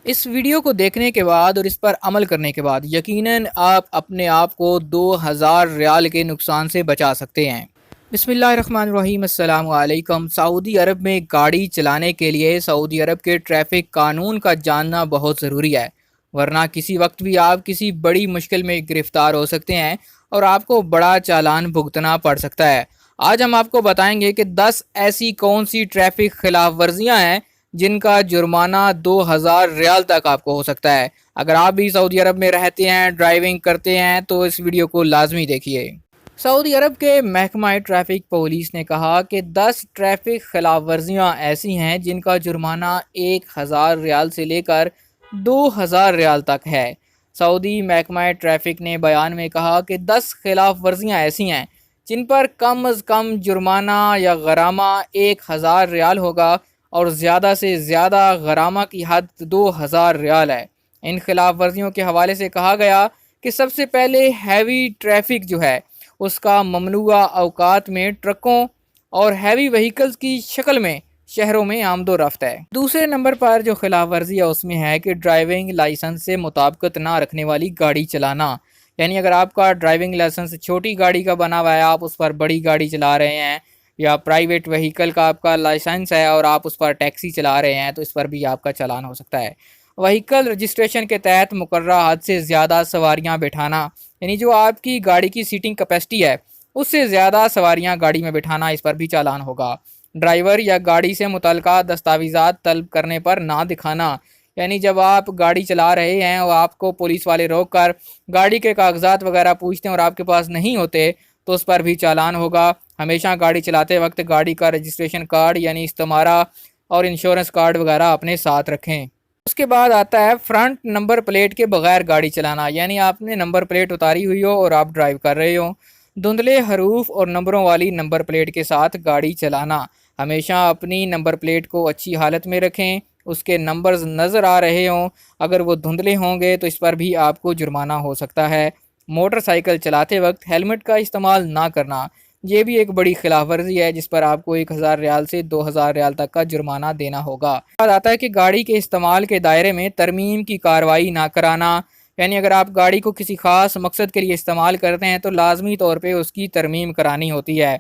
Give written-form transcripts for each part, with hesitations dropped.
اس video کو دیکھنے کے بعد اور اس پر عمل کرنے کے بعد یقیناً آپ اپنے آپ کو 2000 ریال کے نقصان سے بچا سکتے ہیں۔ بسم اللہ الرحمن الرحیم، السلام علیکم۔ سعودی عرب میں گاڑی چلانے کے لیے سعودی عرب کے ٹریفک قانون کا جاننا بہت ضروری ہے، ورنہ کسی وقت بھی آپ کسی بڑی مشکل میں گرفتار ہو سکتے ہیں اور آپ کو بڑا چالان بھگتنا پڑ سکتا ہے۔ آج ہم آپ کو بتائیں گے کہ 10 ایسی کون سی ٹریفک خلاف ورزیاں ہیں جن کا جرمانہ 2000 ریال تک آپ کو ہو سکتا ہے۔ اگر آپ بھی سعودی عرب میں رہتے ہیں، ڈرائیونگ کرتے ہیں، تو اس ویڈیو کو لازمی دیکھیے۔ سعودی عرب کے محکمہ ٹریفک پولیس نے کہا کہ 10 ٹریفک خلاف ورزیاں ایسی ہیں جن کا جرمانہ 1000 ریال سے لے کر 2000 ریال تک ہے۔ سعودی محکمہ ٹریفک نے بیان میں کہا کہ 10 خلاف ورزیاں ایسی ہیں جن پر کم از کم جرمانہ یا غرامہ 1000 ریال ہوگا اور زیادہ سے زیادہ غرامہ کی حد 2000 ریال ہے۔ ان خلاف ورزیوں کے حوالے سے کہا گیا کہ سب سے پہلے ہیوی ٹریفک جو ہے اس کا ممنوعہ اوقات میں ٹرکوں اور ہیوی وہیکلز کی شکل میں شہروں میں آمد و رفت ہے۔ دوسرے نمبر پر جو خلاف ورزی ہے اس میں ہے کہ ڈرائیونگ لائسنس سے مطابقت نہ رکھنے والی گاڑی چلانا، یعنی اگر آپ کا ڈرائیونگ لائسنس چھوٹی گاڑی کا بنا ہوا ہے، آپ اس پر بڑی گاڑی چلا رہے ہیں، یا پرائیویٹ وہیکل کا آپ کا لائسنس ہے اور آپ اس پر ٹیکسی چلا رہے ہیں، تو اس پر بھی آپ کا چالان ہو سکتا ہے۔ وہیکل رجسٹریشن کے تحت مقررہ حد سے زیادہ سواریاں بٹھانا، یعنی جو آپ کی گاڑی کی سیٹنگ کیپیسٹی ہے اس سے زیادہ سواریاں گاڑی میں بٹھانا، اس پر بھی چالان ہوگا۔ ڈرائیور یا گاڑی سے متعلقہ دستاویزات طلب کرنے پر نہ دکھانا، یعنی جب آپ گاڑی چلا رہے ہیں اور آپ کو پولیس والے روک کر گاڑی کے کاغذات وغیرہ پوچھتے ہیں اور آپ کے پاس نہیں ہوتے تو اس پر بھی چالان ہوگا۔ ہمیشہ گاڑی چلاتے وقت گاڑی کا رجسٹریشن کارڈ یعنی استمارہ اور انشورنس کارڈ وغیرہ اپنے ساتھ رکھیں۔ اس کے بعد آتا ہے فرنٹ نمبر پلیٹ کے بغیر گاڑی چلانا، یعنی آپ نے نمبر پلیٹ اتاری ہوئی ہو اور آپ ڈرائیو کر رہے ہو۔ دھندلے حروف اور نمبروں والی نمبر پلیٹ کے ساتھ گاڑی چلانا، ہمیشہ اپنی نمبر پلیٹ کو اچھی حالت میں رکھیں، اس کے نمبرز نظر آ رہے ہوں، اگر وہ دھندلے ہوں گے تو اس پر بھی آپ کو جرمانہ ہو سکتا ہے۔ موٹر سائیکل چلاتے وقت ہیلمٹ کا استعمال نہ کرنا، یہ بھی ایک بڑی خلاف ورزی ہے جس پر آپ کو 1000 ریال سے 2000 ریال تک کا جرمانہ دینا ہوگا۔ بعد آتا ہے کہ گاڑی کے استعمال کے دائرے میں ترمیم کی کارروائی نہ کرانا، یعنی اگر آپ گاڑی کو کسی خاص مقصد کے لیے استعمال کرتے ہیں تو لازمی طور پہ اس کی ترمیم کرانی ہوتی ہے۔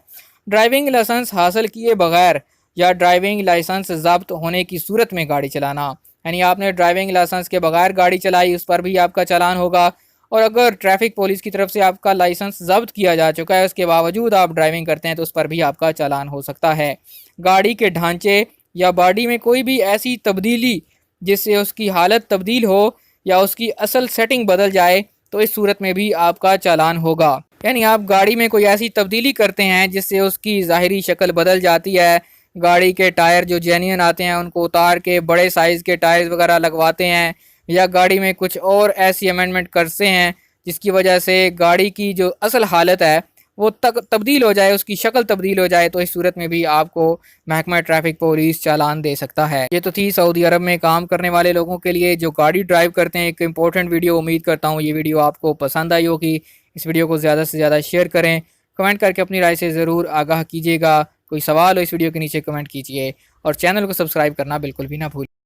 ڈرائیونگ لائسنس حاصل کیے بغیر یا ڈرائیونگ لائسنس ضبط ہونے کی صورت میں گاڑی چلانا، یعنی آپ نے ڈرائیونگ لائسنس کے بغیر گاڑی چلائی، اس پر بھی آپ کا چالان ہوگا۔ اور اگر ٹریفک پولیس کی طرف سے آپ کا لائسنس ضبط کیا جا چکا ہے، اس کے باوجود آپ ڈرائیونگ کرتے ہیں تو اس پر بھی آپ کا چالان ہو سکتا ہے۔ گاڑی کے ڈھانچے یا باڈی میں کوئی بھی ایسی تبدیلی جس سے اس کی حالت تبدیل ہو یا اس کی اصل سیٹنگ بدل جائے تو اس صورت میں بھی آپ کا چالان ہوگا۔ یعنی آپ گاڑی میں کوئی ایسی تبدیلی کرتے ہیں جس سے اس کی ظاہری شکل بدل جاتی ہے، گاڑی کے ٹائر جو جینین آتے ہیں ان کو اتار کے بڑے سائز کے ٹائر وغیرہ لگواتے ہیں، یا گاڑی میں کچھ اور ایسی امینڈمنٹ کرتے ہیں جس کی وجہ سے گاڑی کی جو اصل حالت ہے وہ تبدیل ہو جائے، اس کی شکل تبدیل ہو جائے، تو اس صورت میں بھی آپ کو محکمہ ٹریفک پولیس چالان دے سکتا ہے۔ یہ تو تھی سعودی عرب میں کام کرنے والے لوگوں کے لیے جو گاڑی ڈرائیو کرتے ہیں ایک امپورٹنٹ ویڈیو۔ امید کرتا ہوں یہ ویڈیو آپ کو پسند آئی ہوگی۔ اس ویڈیو کو زیادہ سے زیادہ شیئر کریں، کمنٹ کر کے اپنی رائے سے ضرور آگاہ کیجیے گا۔ کوئی سوال ہو اس ویڈیو کے نیچے کمنٹ کیجیے اور چینل کو سبسکرائب کرنا بالکل بھی نہ بھولیں۔